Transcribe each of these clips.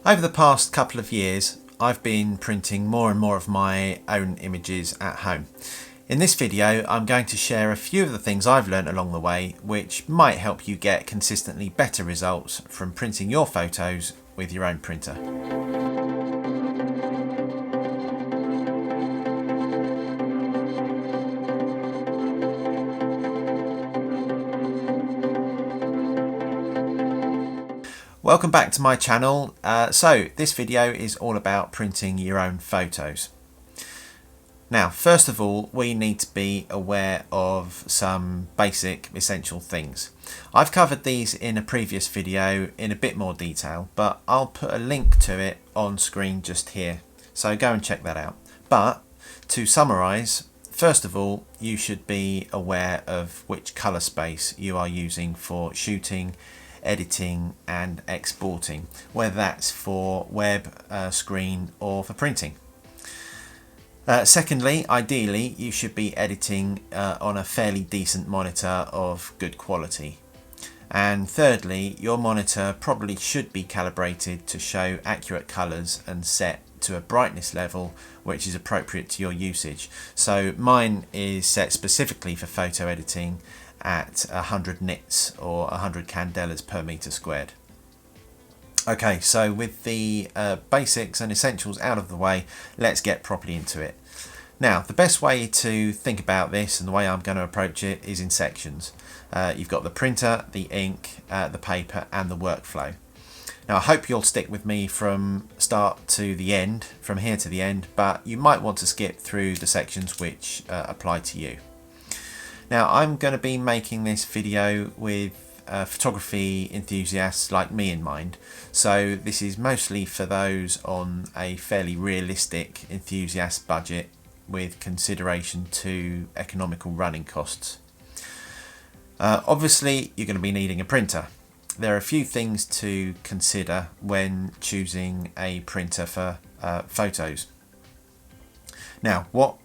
Over the past couple of years, I've been printing more and more of my own images at home. In this video, I'm going to share a few of the things I've learned along the way, which might help you get consistently better results from printing your photos with your own printer. Welcome back to my channel. So this video is all about printing your own photos. Now, first of all, we need to be aware of some basic essential things. I've covered these in a previous video in a bit more detail, but I'll put a link to it on screen just here. So go and check that out. But to summarize, first of all, you should be aware of which color space you are using for shooting, editing and exporting, whether that's for web, screen or for printing. Secondly, ideally you should be editing on a fairly decent monitor of good quality. And thirdly, your monitor probably should be calibrated to show accurate colours and set to a brightness level which is appropriate to your usage. So mine is set specifically for photo editing at 100 nits or 100 candelas per meter squared. Okay, so with the basics and essentials out of the way, let's get properly into it. Now, the best way to think about this and the way I'm going to approach it is in sections. You've got the printer, the ink, the paper and the workflow. Now, I hope you'll stick with me from start to the end, from here to the end, but you might want to skip through the sections which apply to you. Now, I'm going to be making this video with photography enthusiasts like me in mind, so this is mostly for those on a fairly realistic enthusiast budget with consideration to economical running costs. Obviously, you're going to be needing a printer. There are a few things to consider when choosing a printer for photos. Now, what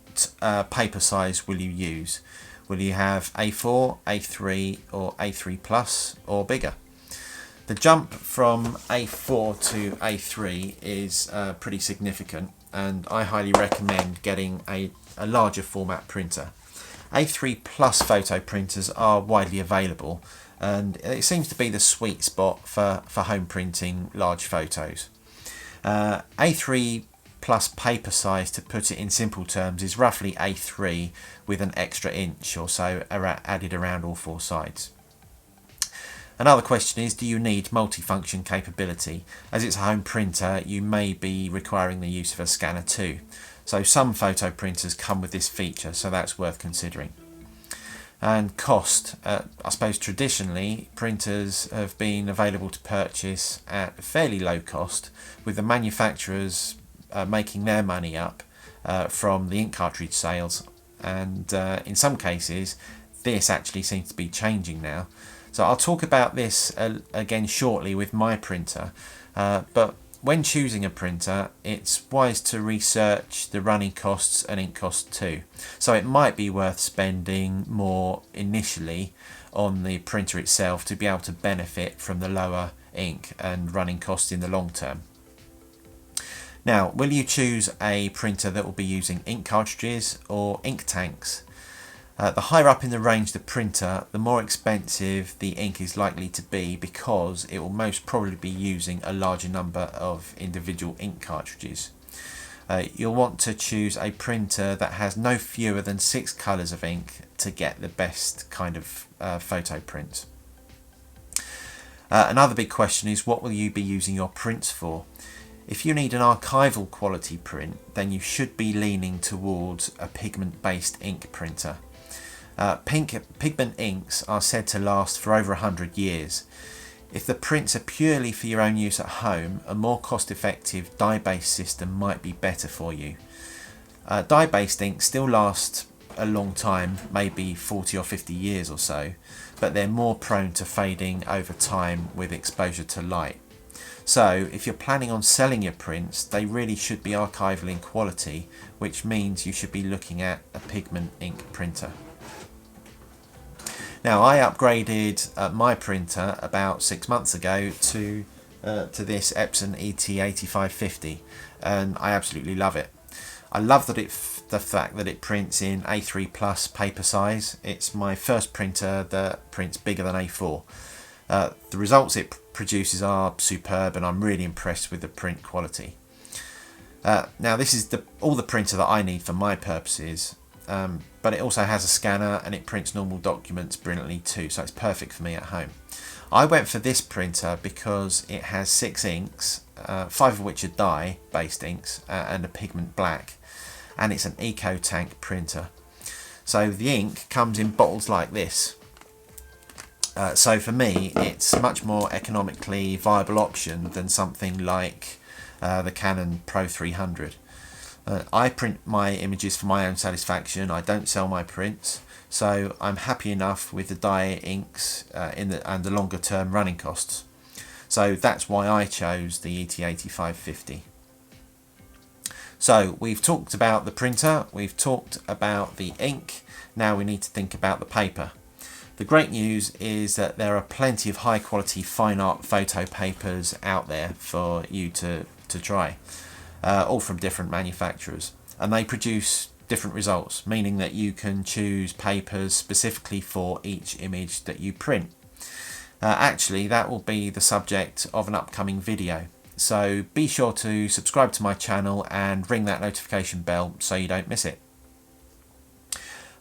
paper size will you use? Will you have A4, A3 or A3 Plus or bigger? The jump from A4 to A3 is pretty significant, and I highly recommend getting a larger format printer. A3 Plus photo printers are widely available, and it seems to be the sweet spot for home printing large photos. A3 Plus paper size, to put it in simple terms, is roughly A3 with an extra inch or so added around all four sides. Another question is, do you need multifunction capability? As it's a home printer, you may be requiring the use of a scanner too. So some photo printers come with this feature, so that's worth considering. And cost. I suppose traditionally printers have been available to purchase at fairly low cost, with the manufacturers making their money up from the ink cartridge sales, and in some cases this actually seems to be changing now. So I'll talk about this again shortly with my printer, but when choosing a printer it's wise to research the running costs and ink costs too. So it might be worth spending more initially on the printer itself to be able to benefit from the lower ink and running costs in the long term. Now, will you choose a printer that will be using ink cartridges or ink tanks? The higher up in the range the printer, the more expensive the ink is likely to be, because it will most probably be using a larger number of individual ink cartridges. You'll want to choose a printer that has no fewer than 6 colours of ink to get the best kind of photo print. Another big question is, what will you be using your prints for? If you need an archival quality print, then you should be leaning towards a pigment-based ink printer. Pigment inks are said to last for over 100 years. If the prints are purely for your own use at home, a more cost-effective dye-based system might be better for you. Dye-based inks still last a long time, maybe 40 or 50 years or so, but they're more prone to fading over time with exposure to light. So if you're planning on selling your prints, they really should be archival in quality, which means you should be looking at a pigment ink printer. Now, I upgraded my printer about 6 months ago to to this Epson ET8550, and I absolutely love it. I love that the fact that it prints in A3 plus paper size. It's my first printer that prints bigger than A4. The results it produces are superb, and I'm really impressed with the print quality. Now this is all the printer that I need for my purposes, but it also has a scanner and it prints normal documents brilliantly too, so it's perfect for me at home. I went for this printer because it has 6 inks, 5 of which are dye based inks and a pigment black, and it's an eco tank printer. So the ink comes in bottles like this. So for me it's a much more economically viable option than something like the Canon Pro 300. I print my images for my own satisfaction. I don't sell my prints, so I'm happy enough with the dye inks and the longer term running costs. So that's why I chose the ET8550. So we've talked about the printer, we've talked about the ink, now we need to think about the paper. The great news is that there are plenty of high quality fine art photo papers out there for you to try, all from different manufacturers, and they produce different results, meaning that you can choose papers specifically for each image that you print. Actually, that will be the subject of an upcoming video, so be sure to subscribe to my channel and ring that notification bell so you don't miss it.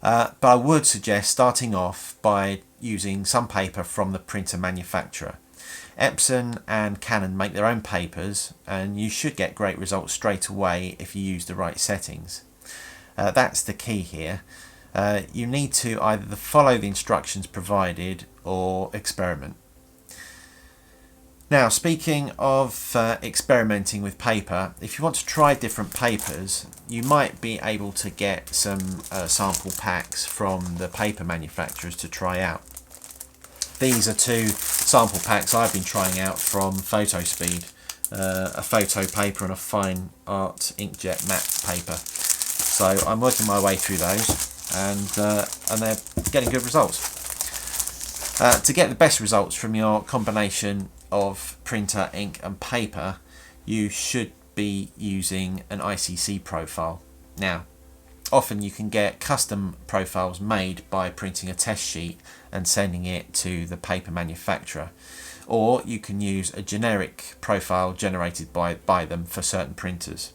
But I would suggest starting off by using some paper from the printer manufacturer. Epson and Canon make their own papers, and you should get great results straight away if you use the right settings. That's the key here. You need to either follow the instructions provided or experiment. Now, speaking of experimenting with paper, if you want to try different papers, you might be able to get some sample packs from the paper manufacturers to try out. These are 2 sample packs I've been trying out from PhotoSpeed, a photo paper and a fine art inkjet matte paper. So I'm working my way through those, and they're getting good results. To get the best results from your combination of printer, ink and paper, you should be using an ICC profile. Now, often you can get custom profiles made by printing a test sheet and sending it to the paper manufacturer, or you can use a generic profile generated by them for certain printers.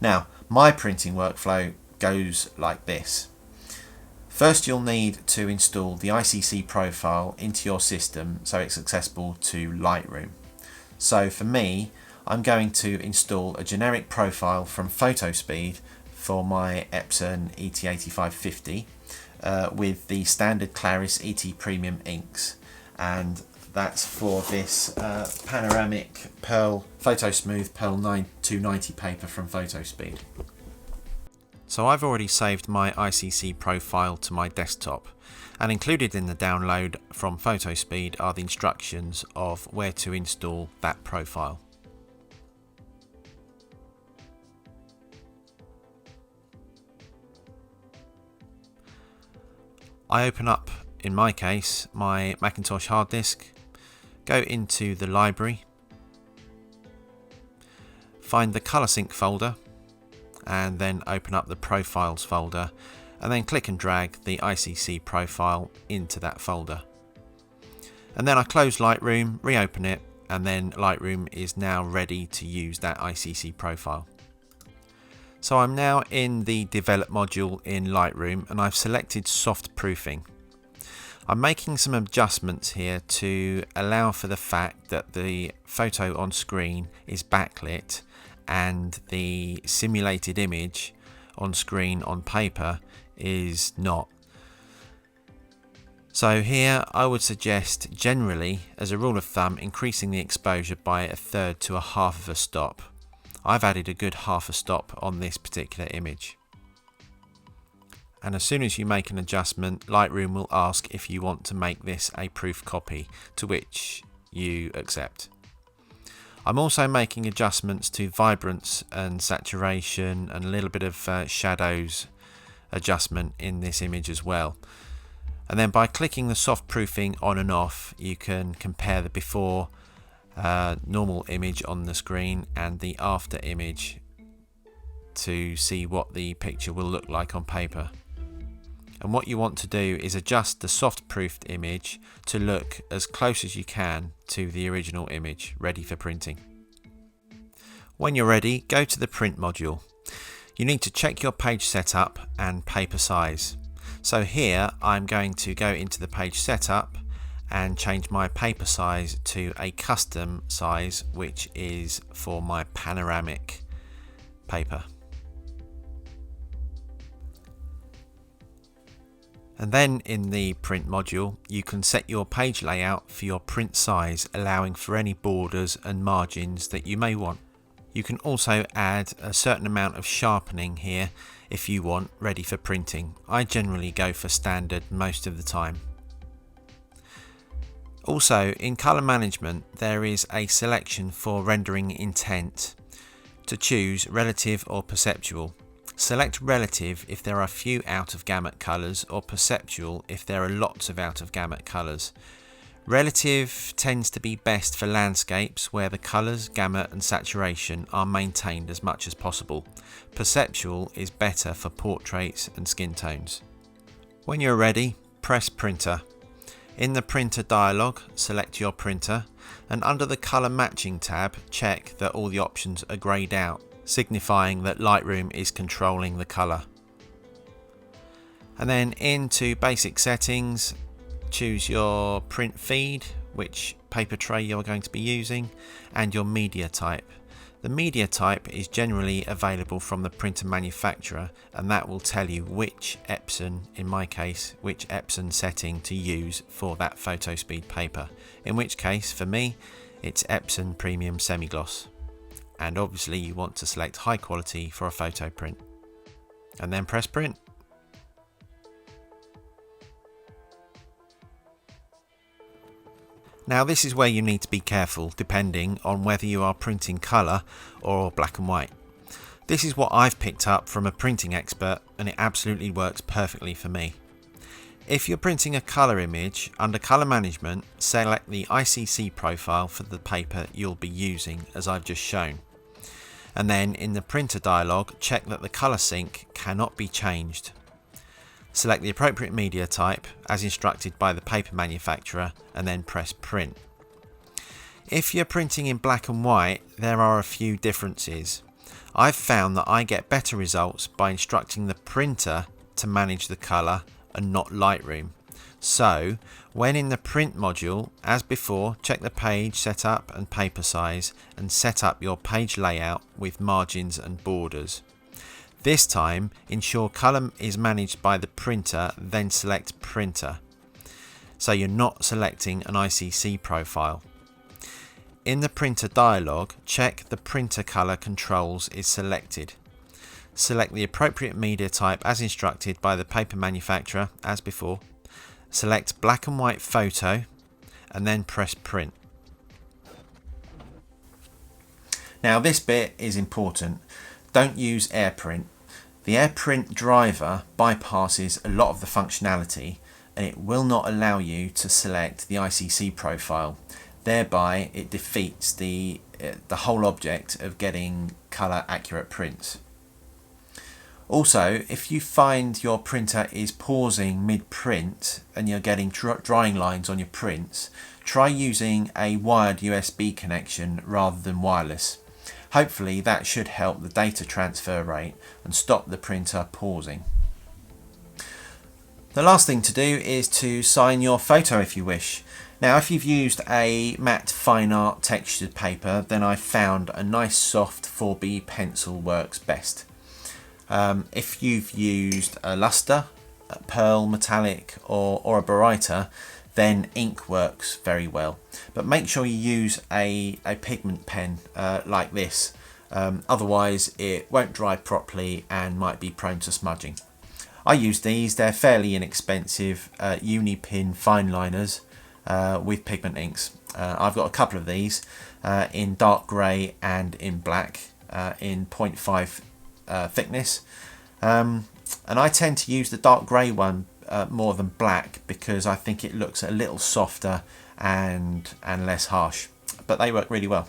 Now, my printing workflow goes like this. First, you'll need to install the ICC profile into your system so it's accessible to Lightroom. So for me, I'm going to install a generic profile from PhotoSpeed for my Epson ET8550 with the standard Claris ET Premium inks, and that's for this panoramic Pearl Photosmooth Pearl 290 paper from PhotoSpeed. So I've already saved my ICC profile to my desktop, and included in the download from PhotoSpeed are the instructions of where to install that profile. I open up, in my case, my Macintosh hard disk, go into the library, find the Colour Sync folder, and then open up the Profiles folder, and then click and drag the ICC profile into that folder. And then I close Lightroom, reopen it, and then Lightroom is now ready to use that ICC profile. So I'm now in the Develop module in Lightroom, and I've selected Soft Proofing. I'm making some adjustments here to allow for the fact that the photo on screen is backlit and the simulated image on screen on paper is not. So here I would suggest, generally as a rule of thumb, increasing the exposure by 1/3 to 1/2 of a stop. I've added a good 1/2 a stop on this particular image. And as soon as you make an adjustment, Lightroom will ask if you want to make this a proof copy, to which you accept. I'm also making adjustments to vibrance and saturation and a little bit of shadows adjustment in this image as well. And then by clicking the soft proofing on and off, you can compare the before normal image on the screen and the after image to see what the picture will look like on paper. And what you want to do is adjust the soft proofed image to look as close as you can to the original image ready for printing. When you're ready, go to the print module. You need to check your page setup and paper size. So here I'm going to go into the page setup and change my paper size to a custom size, which is for my panoramic paper. And then in the print module, you can set your page layout for your print size, allowing for any borders and margins that you may want. You can also add a certain amount of sharpening here if you want, ready for printing. I generally go for standard most of the time. Also, in colour management, there is a selection for rendering intent to choose relative or perceptual. Select relative if there are few out of gamut colours, or perceptual if there are lots of out of gamut colours. Relative tends to be best for landscapes where the colours, gamut and saturation are maintained as much as possible. Perceptual is better for portraits and skin tones. When you're ready, press printer. In the printer dialog, select your printer, and under the colour matching tab, check that all the options are greyed out, signifying that Lightroom is controlling the colour. And then into basic settings, choose your print feed, which paper tray you're going to be using, and your media type. The media type is generally available from the printer manufacturer, and that will tell you which Epson, in my case, which Epson setting to use for that photo speed paper. In which case, for me, it's Epson Premium Semi-Gloss. And obviously you want to select high quality for a photo print. And then press print. Now this is where you need to be careful depending on whether you are printing colour or black and white. This is what I've picked up from a printing expert, and it absolutely works perfectly for me. If you're printing a colour image, under colour management, select the ICC profile for the paper you'll be using, as I've just shown. And then in the printer dialog, check that the colour sync cannot be changed. Select the appropriate media type as instructed by the paper manufacturer, and then press print. If you're printing in black and white, there are a few differences. I've found that I get better results by instructing the printer to manage the colour and not Lightroom. So, when in the print module, as before, check the page setup and paper size and set up your page layout with margins and borders. This time, ensure colour is managed by the printer, then select printer. So you're not selecting an ICC profile. In the printer dialog, check the printer colour controls is selected. Select the appropriate media type as instructed by the paper manufacturer, as before. Select black and white photo, and then press print. Now this bit is important. Don't use AirPrint. The AirPrint driver bypasses a lot of the functionality, and it will not allow you to select the ICC profile. Thereby it defeats the whole object of getting colour accurate prints. Also, if you find your printer is pausing mid-print and you're getting drying lines on your prints, try using a wired USB connection rather than wireless. Hopefully that should help the data transfer rate and stop the printer pausing. The last thing to do is to sign your photo if you wish. Now if you've used a matte fine art textured paper, then I've found a nice soft 4B pencil works best. If you've used a luster, a pearl metallic or a baryta, then ink works very well. But make sure you use a pigment pen like this, otherwise it won't dry properly and might be prone to smudging. I use these, they're fairly inexpensive Unipin fine liners with pigment inks. I've got a couple of these in dark grey and in black in 0.5 thickness, and I tend to use the dark grey one more than black because I think it looks a little softer and less harsh. but they work really well.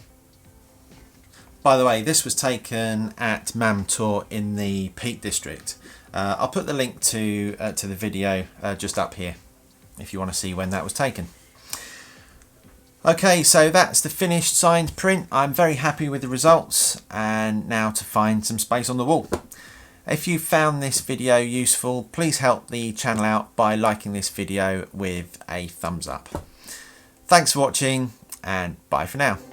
By the way, this was taken at Mamtor in the Peak District. I'll put the link to the video just up here if you want to see when that was taken. Okay, so that's the finished signed print. I'm very happy with the results, and now to find some space on the wall. If you found this video useful, please help the channel out by liking this video with a thumbs up. Thanks for watching, and bye for now.